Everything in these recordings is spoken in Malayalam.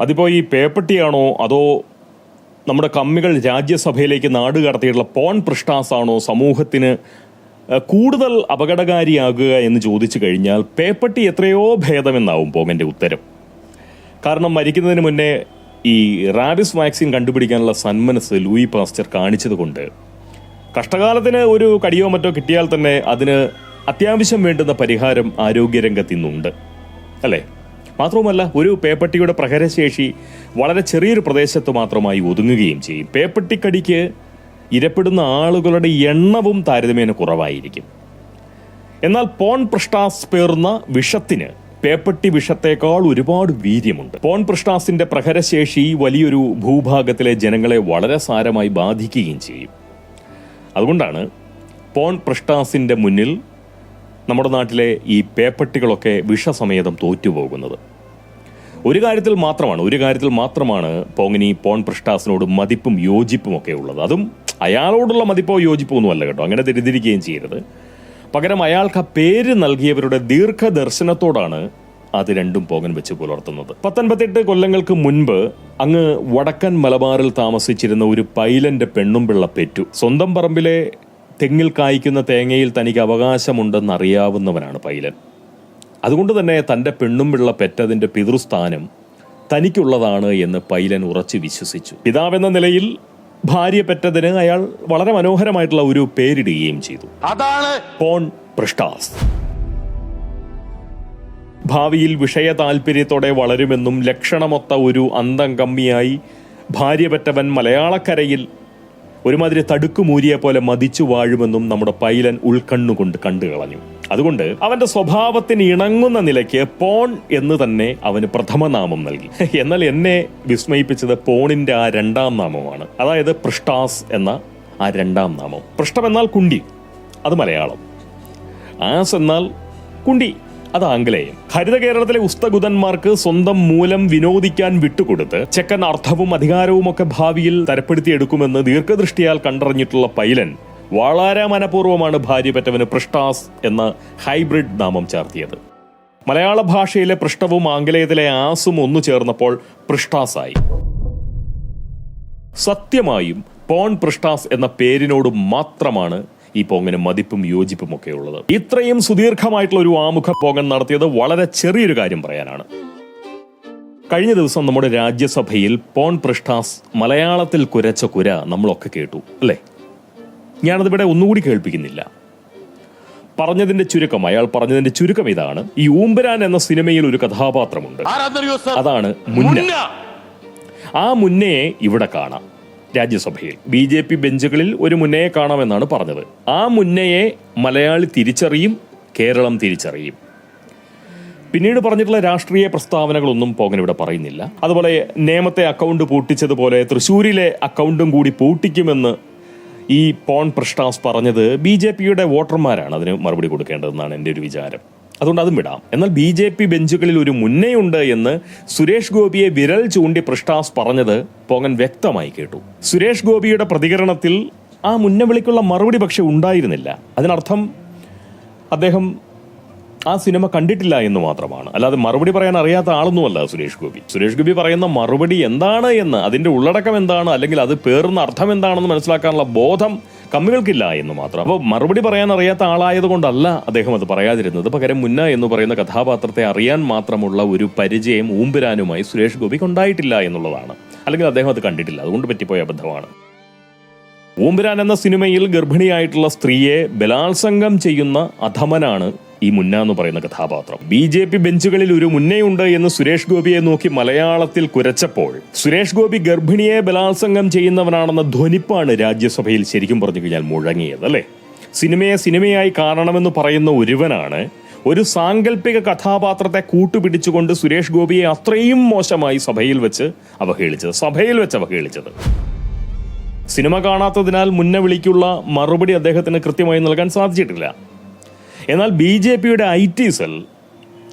അതിപ്പോൾ ഈ പേപ്പട്ടിയാണോ അതോ നമ്മുടെ കമ്മികൾ രാജ്യസഭയിലേക്ക് നാട് കടത്തിയിട്ടുള്ള പോൺ പൃഷ്ടാസാണോ സമൂഹത്തിന് കൂടുതൽ അപകടകാരിയാകുക എന്ന് ചോദിച്ചു കഴിഞ്ഞാൽ പേപ്പട്ടി എത്രയോ ഭേദമെന്നാവും പോങ്ങൻ്റെ ഉത്തരം. കാരണം മരിക്കുന്നതിന് മുന്നേ ഈ റാബിസ് വാക്സിൻ കണ്ടുപിടിക്കാനുള്ള സന്മനസ് ലൂയി പാസ്റ്റർ കാണിച്ചതുകൊണ്ട് കഷ്ടകാലത്തിന് ഒരു കടിയോ മറ്റോ കിട്ടിയാൽ തന്നെ അതിന് അത്യാവശ്യം വേണ്ടുന്ന പരിഹാരം ആരോഗ്യരംഗത്ത് ഇന്നുണ്ട്, അല്ലേ? മാത്രവുമല്ല, ഒരു പേപ്പട്ടിയുടെ പ്രഹരശേഷി വളരെ ചെറിയൊരു പ്രദേശത്ത് മാത്രമായി ഒതുങ്ങുകയും ചെയ്യും. പേപ്പട്ടിക്കടിക്ക് ഇരപ്പെടുന്ന ആളുകളുടെ എണ്ണവും താരതമ്യേന കുറവായിരിക്കും. എന്നാൽ പോൺ പൃഷ്ടാസ് പേർന്ന വിഷത്തിന് പേപ്പട്ടി വിഷത്തേക്കാൾ ഒരുപാട് വീര്യമുണ്ട്. പോൺ പൃഷ്ടാസിന്റെ പ്രഹരശേഷി വലിയൊരു ഭൂഭാഗത്തിലെ ജനങ്ങളെ വളരെ സാരമായി ബാധിക്കുകയും ചെയ്യും. അതുകൊണ്ടാണ് പോൺ പൃഷ്ടാസിന്റെ മുന്നിൽ നമ്മുടെ നാട്ടിലെ ഈ പേപ്പട്ടികളൊക്കെ വിഷസമേതം തോറ്റുപോകുന്നത്. ഒരു കാര്യത്തിൽ മാത്രമാണ് പോങ്ങിനി പോൺ പൃഷ്ടാസിനോട് മതിപ്പും യോജിപ്പും ഒക്കെ ഉള്ളത്. അതും അയാളോടുള്ള മതിപ്പോ യോജിപ്പോ ഒന്നുമല്ല കേട്ടോ, അങ്ങനെ തെറ്റിദ്ധരിക്കുകയും ചെയ്യരുത്. പകരം അയാൾക്ക് ആ പേര് നൽകിയവരുടെ ദീർഘദർശനത്തോടാണ് അത് രണ്ടും പോങ്ങൻ വെച്ച് പുലർത്തുന്നത്. 58 കൊല്ലങ്ങൾക്ക് മുൻപ് അങ്ങ് വടക്കൻ മലബാറിൽ താമസിച്ചിരുന്ന ഒരു പൈലന്റെ പെണ്ണുംപിള്ള പെറ്റു. സ്വന്തം പറമ്പിലെ തെങ്ങിൽ കായ്ക്കുന്ന തേങ്ങയിൽ തനിക്ക് അവകാശമുണ്ടെന്നറിയാവുന്നവനാണ് പൈലൻ. അതുകൊണ്ട് തന്നെ തൻ്റെ പെണ്ണുംപിള്ള പെറ്റതിൻ്റെ പിതൃസ്ഥാനം തനിക്കുള്ളതാണ് എന്ന് പൈലൻ ഉറച്ചു വിശ്വസിച്ചു. പിതാവെന്ന നിലയിൽ ഭാര്യ പെറ്റതിന് അയാൾ വളരെ മനോഹരമായിട്ടുള്ള ഒരു പേരിടുകയും ചെയ്തു. അതാണ് പോൺ പൃഷ്ടാസ്. ഭാവിയിൽ വിഷയ താല്പര്യത്തോടെ വളരുമെന്നും ലക്ഷണമൊത്ത ഒരു അന്തം കമ്മിയായി ഭാര്യ പെറ്റവൻ മലയാളക്കരയിൽ ഒരുമാതിരി തടുക്കുമൂരിയെ പോലെ മതിച്ചു വാഴുമെന്നും നമ്മുടെ പൈലൻ ഉൾക്കണ്ണുകൊണ്ട് കണ്ടു കളഞ്ഞു. അതുകൊണ്ട് അവന്റെ സ്വഭാവത്തിന് ഇണങ്ങുന്ന നിലയ്ക്ക് പോൺ എന്ന് തന്നെ അവന് പ്രഥമനാമം നൽകി. എന്നാൽ എന്നെ വിസ്മയിപ്പിച്ചത് പോണിന്റെ ആ രണ്ടാം നാമമാണ്, അതായത് പൃഷ്ടാസ് എന്ന ആ രണ്ടാം നാമം. പൃഷ്ഠം എന്നാൽ കുണ്ടി, അത് മലയാളം. ആസ് എന്നാൽ കുണ്ടി, അത് ആംഗലേയം. ഹരിത കേരളത്തിലെ ഉസ്തഗുതന്മാർക്ക് സ്വന്തം മൂലം വിനോദിക്കാൻ വിട്ടുകൊടുത്ത് ചെക്കൻ അർത്ഥവും അധികാരവും ഒക്കെ ഭാവിയിൽ തരപ്പെടുത്തിയെടുക്കുമെന്ന് ദീർഘദൃഷ്ടിയാൽ കണ്ടറിഞ്ഞിട്ടുള്ള പൈലൻ വളരെ മനഃപൂർവ്വമാണ് ഭാര്യ പെറ്റവന് പൃഷ്ടാസ് എന്ന ഹൈബ്രിഡ് നാമം ചാർത്തിയത്. മലയാള ഭാഷയിലെ പൃഷ്ഠവും ആംഗലേയത്തിലെ ആസും ഒന്നു ചേർന്നപ്പോൾ പൃഷ്ടാസായി. സത്യമായും പോൺ പൃഷ്ടാസ് എന്ന പേരിനോട് മാത്രമാണ് ഈ പോങ്ങന് മതിപ്പും യോജിപ്പും ഒക്കെ ഉള്ളത്. ഇത്രയും സുദീർഘമായിട്ടുള്ള ഒരു ആമുഖ പോങ്ങൻ നടത്തിയത് വളരെ ചെറിയൊരു കാര്യം പറയാനാണ്. കഴിഞ്ഞ ദിവസം നമ്മുടെ രാജ്യസഭയിൽ പോൺ പൃഷ്ടാസ് മലയാളത്തിൽ കുരച്ച കുര നമ്മളൊക്കെ കേട്ടു, അല്ലേ? ഞാനതിവിടെ ഒന്നുകൂടി കേൾപ്പിക്കുന്നില്ല. അയാൾ പറഞ്ഞതിന്റെ ചുരുക്കം ഇതാണ്: ഈ ഊമ്പരാൻ എന്ന സിനിമയിൽ ഒരു കഥാപാത്രമുണ്ട്, അതാണ് മുന്ന. ആ മുന്നയെ ഇവിടെ കാണാം. രാജ്യസഭയിൽ BJP ബെഞ്ചുകളിൽ ഒരു മുന്നയെ കാണാമെന്നാണ് പറഞ്ഞത്. ആ മുന്നയെ മലയാളി തിരിച്ചറിയും, കേരളം തിരിച്ചറിയും. പിന്നീട് പറഞ്ഞിട്ടുള്ള രാഷ്ട്രീയ പ്രസ്താവനകളൊന്നും പോങ്ങൻ ഇവിടെ പറയുന്നില്ല. അതുപോലെ നേമത്തെ അക്കൗണ്ട് പൂട്ടിച്ചതുപോലെ തൃശ്ശൂരിലെ അക്കൗണ്ടും കൂടി പൂട്ടിക്കുമെന്ന് ഈ പോൺ പൃഷ്ടാസ് പറഞ്ഞത് BJPയുടെ വോട്ടർമാരാണ് അതിന് മറുപടി കൊടുക്കേണ്ടതെന്നാണ് എൻ്റെ ഒരു വിചാരം. അതുകൊണ്ട് അതും വിടാം. എന്നാൽ BJP ബെഞ്ചുകളിൽ ഒരു മുന്നയുണ്ട് എന്ന് സുരേഷ് ഗോപിയെ വിരൽ ചൂണ്ടി പൃഷ്ടാസ് പറഞ്ഞത് പോങ്ങൻ വ്യക്തമായി കേട്ടു. സുരേഷ് ഗോപിയുടെ പ്രതികരണത്തിൽ ആ മുന്നവിളിക്കുള്ള മറുപടി പക്ഷെ ഉണ്ടായിരുന്നില്ല. അതിനർത്ഥം അദ്ദേഹം ആ സിനിമ കണ്ടിട്ടില്ല എന്ന് മാത്രമാണ്, അല്ലാതെ മറുപടി പറയാൻ അറിയാത്ത ആളൊന്നുമല്ല സുരേഷ് ഗോപി. സുരേഷ് ഗോപി പറയുന്ന മറുപടി എന്താണ് എന്ന്, അതിന്റെ ഉള്ളടക്കം എന്താണ്, അല്ലെങ്കിൽ അത് പേറുന്ന അർത്ഥം എന്താണെന്ന് മനസ്സിലാക്കാനുള്ള ബോധം കമ്മികൾക്കില്ല എന്ന് മാത്രം. അപ്പോൾ മറുപടി പറയാൻ അറിയാത്ത ആളായതുകൊണ്ടല്ല അദ്ദേഹം അത് പറയാതിരുന്നത്. പകരം മുന്ന എന്ന് പറയുന്ന കഥാപാത്രത്തെ അറിയാൻ മാത്രമുള്ള ഒരു പരിചയം ഊമ്പുരാനുമായി സുരേഷ് ഗോപിക്ക് ഉണ്ടായിട്ടില്ല എന്നുള്ളതാണ്. അല്ലെങ്കിൽ അദ്ദേഹം അത് കണ്ടിട്ടില്ല, അതുകൊണ്ട് പറ്റിപ്പോയ അബദ്ധമാണ്. ഊമ്പുരാൻ എന്ന സിനിമയിൽ ഗർഭിണിയായിട്ടുള്ള സ്ത്രീയെ ബലാത്സംഗം ചെയ്യുന്ന അധമനാണ് ഈ മുന്ന എന്ന് പറയുന്ന കഥാപാത്രം. BJP ബെഞ്ചുകളിൽ ഒരു മുന്നയുണ്ട് എന്ന് സുരേഷ് ഗോപിയെ നോക്കി മലയാളത്തിൽ കുരച്ചപ്പോൾ സുരേഷ് ഗോപി ഗർഭിണിയെ ബലാത്സംഗം ചെയ്യുന്നവനാണെന്ന ധ്വനിപ്പാണ് രാജ്യസഭയിൽ ശരിക്കും പറഞ്ഞു കഴിഞ്ഞാൽ മുഴങ്ങിയത്, അല്ലേ? സിനിമയെ സിനിമയായി കാണണമെന്ന് പറയുന്ന ഒരുവനാണ് ഒരു സാങ്കല്പിക കഥാപാത്രത്തെ കൂട്ടുപിടിച്ചുകൊണ്ട് സുരേഷ് ഗോപിയെ അത്രയും മോശമായി സഭയിൽ വെച്ച് അവഹേളിച്ചത്. സിനിമ കാണാത്തതിനാൽ മുന്ന വിളിക്കുള്ള മറുപടി അദ്ദേഹത്തിന് കൃത്യമായി നൽകാൻ സാധിച്ചിട്ടില്ല. എന്നാൽ BJPയുടെ IT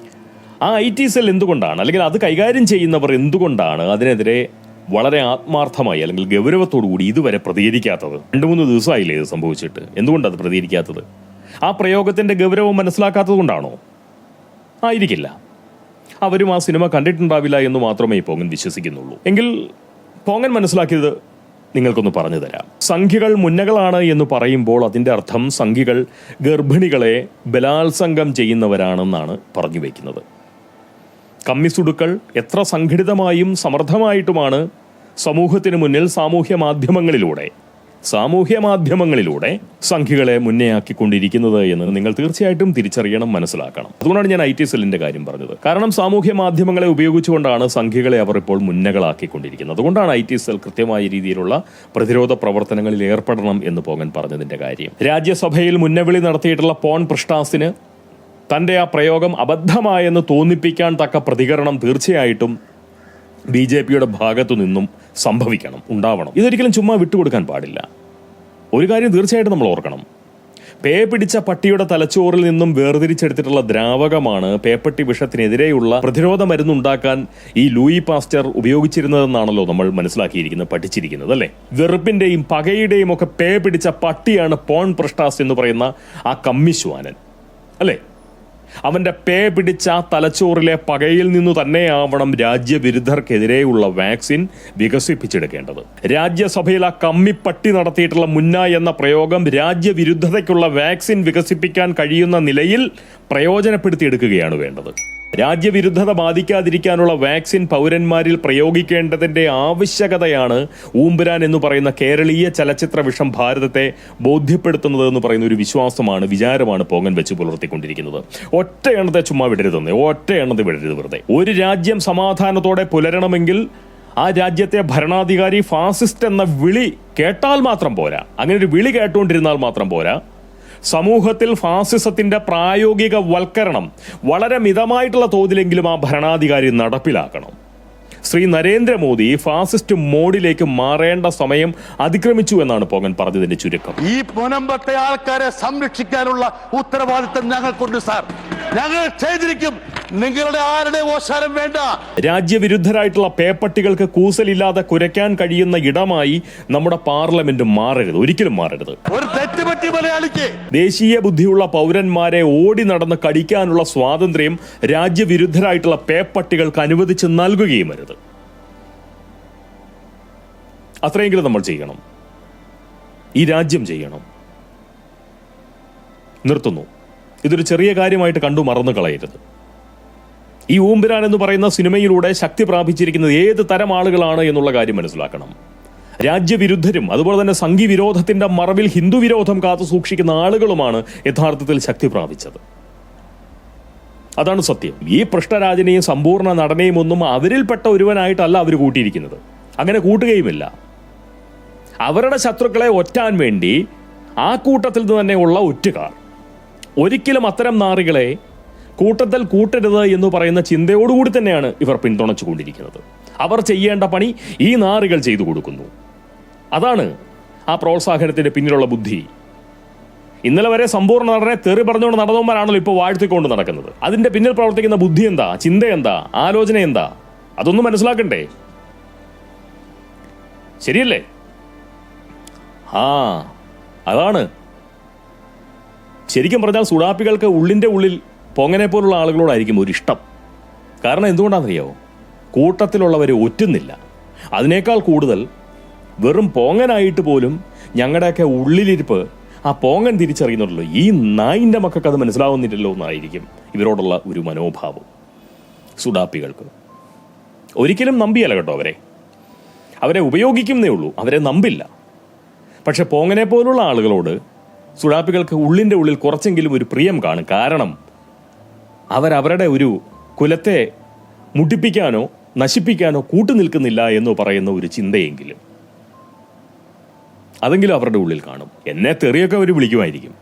സെൽ എന്തുകൊണ്ടാണ്, അല്ലെങ്കിൽ അത് കൈകാര്യം ചെയ്യുന്നവർ എന്തുകൊണ്ടാണ് അതിനെതിരെ വളരെ ആത്മാർത്ഥമായി അല്ലെങ്കിൽ ഗൗരവത്തോടുകൂടി ഇതുവരെ പ്രതികരിക്കാത്തത്? 2-3 ദിവസമായില്ലേ ഇത് സംഭവിച്ചിട്ട്? എന്തുകൊണ്ടത് പ്രതികരിക്കാത്തത്? ആ പ്രയോഗത്തിന്റെ ഗൗരവം മനസ്സിലാക്കാത്തത് കൊണ്ടാണോ? ആയിരിക്കില്ല. അവരും ആ സിനിമ കണ്ടിട്ടുണ്ടാവില്ല എന്ന് മാത്രമേ പോങ്ങൻ വിശ്വസിക്കുന്നുള്ളൂ. എങ്കിൽ പോങ്ങൻ മനസ്സിലാക്കിയത് നിങ്ങൾക്കൊന്ന് പറഞ്ഞു തരാം. സംഖ്യകൾ മുന്നകളാണ് എന്ന് പറയുമ്പോൾ അതിൻ്റെ അർത്ഥം സംഖ്യകൾ ഗർഭിണികളെ ബലാത്സംഗം ചെയ്യുന്നവരാണെന്നാണ് പറഞ്ഞു വയ്ക്കുന്നത്. കമ്മിസുടുക്കൾ എത്ര സംഘടിതമായും സമർത്ഥമായിട്ടുമാണ് സമൂഹത്തിന് മുന്നിൽ സാമൂഹ്യ മാധ്യമങ്ങളിലൂടെ സംഖ്യകളെ മുന്നേയാക്കിക്കൊണ്ടിരിക്കുന്നത് എന്ന് നിങ്ങൾ തീർച്ചയായിട്ടും തിരിച്ചറിയണം, മനസ്സിലാക്കണം. അതുകൊണ്ടാണ് ഞാൻ IT സെല്ലിന്റെ കാര്യം പറഞ്ഞത്. കാരണം സാമൂഹ്യ മാധ്യമങ്ങളെ ഉപയോഗിച്ചുകൊണ്ടാണ് സംഖ്യകളെ അവർ ഇപ്പോൾ മുന്നകളാക്കിക്കൊണ്ടിരിക്കുന്നത്. അതുകൊണ്ടാണ് IT സെൽ കൃത്യമായ രീതിയിലുള്ള പ്രതിരോധ പ്രവർത്തനങ്ങളിൽ ഏർപ്പെടണം എന്ന് പോങ്ങൻ പറഞ്ഞതിന്റെ കാര്യം. രാജ്യസഭയിൽ മുന്നവിളി നടത്തിയിട്ടുള്ള പോൺ പൃഷ്ടാസിന് തന്റെ ആ പ്രയോഗം അബദ്ധമായെന്ന് തോന്നിപ്പിക്കാൻ തക്ക പ്രതികരണം തീർച്ചയായിട്ടും BJPയുടെ ഭാഗത്തു നിന്നും ഉണ്ടാവണം. ഇതൊരിക്കലും ചുമ്മാ വിട്ടുകൊടുക്കാൻ പാടില്ല. ഒരു കാര്യം തീർച്ചയായിട്ടും നമ്മൾ ഓർക്കണം. പേ പിടിച്ച പട്ടിയുടെ തലച്ചോറിൽ നിന്നും വേർതിരിച്ചെടുത്തിട്ടുള്ള ദ്രാവകമാണ് പേപ്പട്ടി വിഷത്തിനെതിരെയുള്ള പ്രതിരോധ മരുന്നുണ്ടാക്കാൻ ഈ ലൂയി പാസ്റ്റർ ഉപയോഗിച്ചിരുന്നതെന്നാണല്ലോ നമ്മൾ മനസ്സിലാക്കിയിരിക്കുന്നത്, പഠിച്ചിരിക്കുന്നത് അല്ലേ. വെറുപ്പിന്റെയും പകയുടെയും ഒക്കെ പേ പിടിച്ച പട്ടിയാണ് പോൺ പൃഷ്ടാസ് എന്ന് പറയുന്ന ആ കമ്മിശ്വാനൻ അല്ലേ. അവന്റെ പേ പിടിച്ച തലച്ചോറിലെ പകയിൽ നിന്നു തന്നെയാവണം രാജ്യവിരുദ്ധർക്കെതിരെയുള്ള വാക്സിൻ വികസിപ്പിച്ചെടുക്കേണ്ടത്. രാജ്യസഭയിൽ ആ കമ്മിപ്പട്ടി നടത്തിയിട്ടുള്ള മുന്ന എന്ന പ്രയോഗം രാജ്യവിരുദ്ധതയ്ക്കുള്ള വാക്സിൻ വികസിപ്പിക്കാൻ കഴിയുന്ന നിലയിൽ പ്രയോജനപ്പെടുത്തിയെടുക്കുകയാണ് വേണ്ടത്. രാജ്യവിരുദ്ധത ബാധിക്കാതിരിക്കാനുള്ള വാക്സിൻ പൗരന്മാരിൽ പ്രയോഗിക്കേണ്ടതിന്റെ ആവശ്യകതയാണ് ഊമ്പുരാൻ എന്ന് പറയുന്ന കേരളീയ ചലച്ചിത്ര വിഷം ഭാരതത്തെ ബോധ്യപ്പെടുത്തുന്നത് എന്ന് പറയുന്ന ഒരു വിചാരമാണ് പോങ്ങൻ വെച്ച് പുലർത്തിക്കൊണ്ടിരിക്കുന്നത്. ഒറ്റ എണ്ണത്തെ ചുമ്മാ വിടരുത് വെറുതെ. ഒരു രാജ്യം സമാധാനത്തോടെ പുലരണമെങ്കിൽ ആ രാജ്യത്തെ ഭരണാധികാരി ഫാസിസ്റ്റ് എന്ന വിളി കേട്ടാൽ മാത്രം പോരാ, അങ്ങനെ ഒരു വിളി കേട്ടുകൊണ്ടിരുന്നാൽ മാത്രം പോരാ. സമൂഹത്തിൽ ഫാസിസത്തിന്റെ പ്രായോഗിക വൽക്കരണം വളരെ മിതമായിട്ടുള്ള തോതിലെങ്കിലും ആ ഭരണാധികാരി നടപ്പിലാക്കണം. ശ്രീ നരേന്ദ്രമോദി ഫാസിസ്റ്റ് മോഡിലേക്ക് മാറേണ്ട സമയം അതിക്രമിച്ചു എന്നാണ് പോങ്ങൻ പറഞ്ഞതിന്റെ ചുരുക്കം. ഈ മുനമ്പത്തെ ആൾക്കാരെ സംരക്ഷിക്കാനുള്ള ഉത്തരവാദിത്തം ഞങ്ങൾക്കുണ്ട് സാർ. ഞങ്ങൾ ചെയ്തിരിക്കും. നിങ്ങളുടെ ആരുടെ ഓശാരം വേണ്ട. രാജ്യവിരുദ്ധരായിട്ടുള്ള പേപ്പട്ടികൾക്ക് കൂസലില്ലാതെ കുരയ്ക്കാൻ കഴിയുന്ന ഇടമായി നമ്മുടെ പാർലമെന്റ് ഒരിക്കലും മാറരുത്. ഒരു തെറ്റുപറ്റി മലയാളിക്ക് ദേശീയ ബുദ്ധിയുള്ള പൗരന്മാരെ ഓടി നടന്ന് കടിക്കാനുള്ള സ്വാതന്ത്ര്യം രാജ്യവിരുദ്ധരായിട്ടുള്ള പേപ്പട്ടികൾക്ക് അനുവദിച്ച് നൽകുകയും അരുത്. അത്രയെങ്കിലും നമ്മൾ ചെയ്യണം. ഈ രാജ്യം ചെയ്യണം. നിർത്തുന്നു. ഇതൊരു ചെറിയ കാര്യമായിട്ട് കണ്ടു മറന്നു കളയരുത്. ഈ ഊമ്പുരാൻ എന്ന് പറയുന്ന സിനിമയിലൂടെ ശക്തി പ്രാപിച്ചിരിക്കുന്നത് ഏത് തരം ആളുകളാണ് എന്നുള്ള കാര്യം മനസ്സിലാക്കണം. രാജ്യവിരുദ്ധരും അതുപോലെ തന്നെ സംഘിവിരോധത്തിന്റെ മറവിൽ ഹിന്ദുവിരോധം കാത്തു സൂക്ഷിക്കുന്ന ആളുകളുമാണ് യഥാർത്ഥത്തിൽ ശക്തി പ്രാപിച്ചത്. അതാണ് സത്യം. ഈ പൃഷ്ഠരാജനെയും സമ്പൂർണ്ണ നടനെയും ഒന്നും അവരിൽപ്പെട്ട ഒരുവനായിട്ടല്ല അവർ കൂട്ടിയിരിക്കുന്നത്. അങ്ങനെ കൂട്ടുകയുമില്ല. അവരുടെ ശത്രുക്കളെ ഒറ്റാൻ വേണ്ടി ആ കൂട്ടത്തിൽ നിന്ന് തന്നെ ഉള്ള ഒറ്റുകാർ. ഒരിക്കലും അത്തരം നാറികളെ കൂട്ടത്തിൽ കൂട്ടരുത് എന്ന് പറയുന്ന ചിന്തയോടുകൂടി തന്നെയാണ് ഇവർ പിന്തുണച്ചുകൊണ്ടിരിക്കുന്നത്. അവർ ചെയ്യേണ്ട പണി ഈ നാറികൾ ചെയ്തു കൊടുക്കുന്നു. അതാണ് ആ പ്രോത്സാഹനത്തിന്റെ പിന്നിലുള്ള ബുദ്ധി. ഇന്നലെ വരെ സമ്പൂർണ്ണ നടനെ തെറി പറഞ്ഞുകൊണ്ട് നടന്നവന്മാരാണല്ലോ ഇപ്പോൾ വാഴ്ത്തിക്കൊണ്ട് നടക്കുന്നത്. അതിന്റെ പിന്നിൽ പ്രവർത്തിക്കുന്ന ബുദ്ധി എന്താ, ചിന്ത എന്താ, ആലോചന എന്താ, അതൊന്നും മനസ്സിലാക്കണ്ടേ? ശരിയല്ലേ? അതാണ് ശരിക്കും പറഞ്ഞാൽ സുഡാപ്പികൾക്ക് ഉള്ളിന്റെ ഉള്ളിൽ പോങ്ങനെ പോലുള്ള ആളുകളോടായിരിക്കും ഒരു ഇഷ്ടം. കാരണം എന്തുകൊണ്ടാണെന്നറിയാവോ? കൂട്ടത്തിലുള്ളവരെ ഒറ്റുന്നില്ല. അതിനേക്കാൾ കൂടുതൽ വെറും പോങ്ങനായിട്ട് പോലും ഞങ്ങളുടെയൊക്കെ ഉള്ളിലിരിപ്പ് ആ പോങ്ങൻ തിരിച്ചറിയുന്നുണ്ടല്ലോ. ഈ നായിൻ്റെ മക്കൾക്ക് അത് മനസ്സിലാവുന്നില്ലല്ലോ എന്നായിരിക്കും ഇവരോടുള്ള ഒരു മനോഭാവം. സുഡാപ്പികൾക്ക് ഒരിക്കലും നമ്പിയല്ല കേട്ടോ. അവരെ ഉപയോഗിക്കുന്നേ ഉള്ളൂ, അവരെ നമ്പില്ല. പക്ഷെ പോങ്ങനെ പോലുള്ള ആളുകളോട് സുഡാപ്പികൾക്ക് ഉള്ളിൻ്റെ ഉള്ളിൽ കുറച്ചെങ്കിലും ഒരു പ്രിയം കാണും. കാരണം അവരവരുടെ ഒരു കുലത്തെ മുട്ടിപ്പിക്കാനോ നശിപ്പിക്കാനോ കൂട്ടുനിൽക്കുന്നില്ല എന്ന് പറയുന്ന ഒരു ചിന്തയെങ്കിലും അതെങ്കിലും അവരുടെ ഉള്ളിൽ കാണും. എന്നെ തെറിയൊക്കെ അവർ വിളിക്കുമായിരിക്കും.